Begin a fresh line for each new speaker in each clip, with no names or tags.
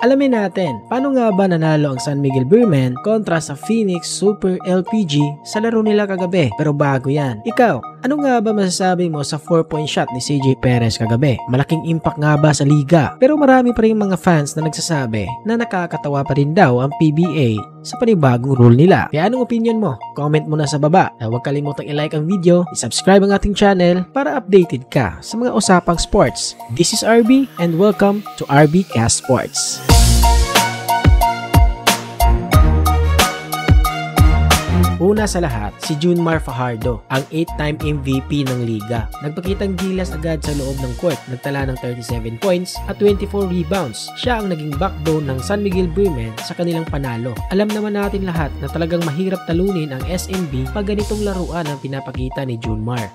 Alamin natin, paano nga ba nanalo ang San Miguel Beermen kontra sa Phoenix Super LPG sa laro nila kagabi? Pero bago yan, ikaw, ano nga ba masasabi mo sa 4-point shot ni CJ Perez kagabi? Malaking impact nga ba sa liga? Pero marami pa rin mga fans na nagsasabi na nakakatawa pa rin daw ang PBA sa panibagong rule nila. Kaya anong opinion mo? Comment mo na sa baba. Huwag kalimutang i-like ang video, i-subscribe ang ating channel para updated ka sa mga usapang sports. This is RB and welcome to RB Cast Sports. Una sa lahat, si Junmar Fajardo, ang 8-time MVP ng liga. Nagpakitang gilas agad sa loob ng court, nagtala ng 37 points at 24 rebounds. Siya ang naging backbone ng San Miguel Beermen sa kanilang panalo. Alam naman natin lahat na talagang mahirap talunin ang SMB pag ganitong laruan ang pinapakita ni Junmar.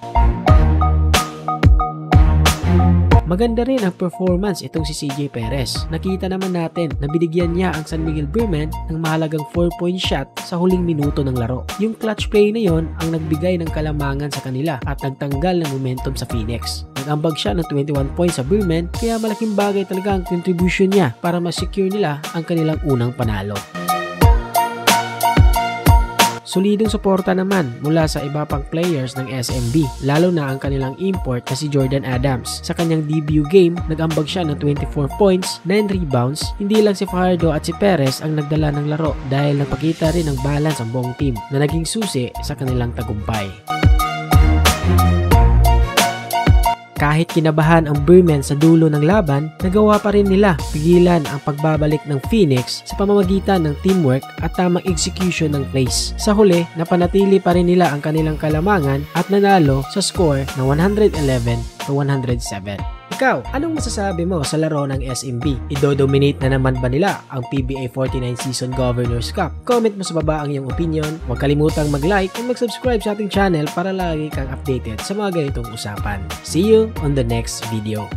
Maganda rin ang performance itong si CJ Perez. Nakita naman natin na binigyan niya ang San Miguel Beermen ng mahalagang 4-point shot sa huling minuto ng laro. Yung clutch play na yon ang nagbigay ng kalamangan sa kanila at nagtanggal ng momentum sa Phoenix. Nag-ambag siya ng 21 points sa Beermen kaya malaking bagay talaga ang contribution niya para ma-secure nila ang kanilang unang panalo. Solidong suporta naman mula sa iba pang players ng SMB, lalo na ang kanilang import na si Jordan Adams. Sa kanyang debut game, nag-ambag siya ng 24 points, 9 rebounds. Hindi lang si Fajardo at si Perez ang nagdala ng laro dahil nagpakita rin ng balance ang buong team na naging susi sa kanilang tagumpay. Kahit kinabahan ang Beermen sa dulo ng laban, nagawa pa rin nila pigilan ang pagbabalik ng Phoenix sa pamamagitan ng teamwork at tamang execution ng plays. Sa huli, napanatili pa rin nila ang kanilang kalamangan at nanalo sa score na 111-107. Ikaw, anong masasabi mo sa laro ng SMB? Ido-dominate na naman ba nila ang PBA 49 Season Governors Cup? Comment mo sa baba ang iyong opinion. Huwag kalimutang mag-like at mag-subscribe sa ating channel para lagi kang updated sa mga ganitong usapan. See you on the next video.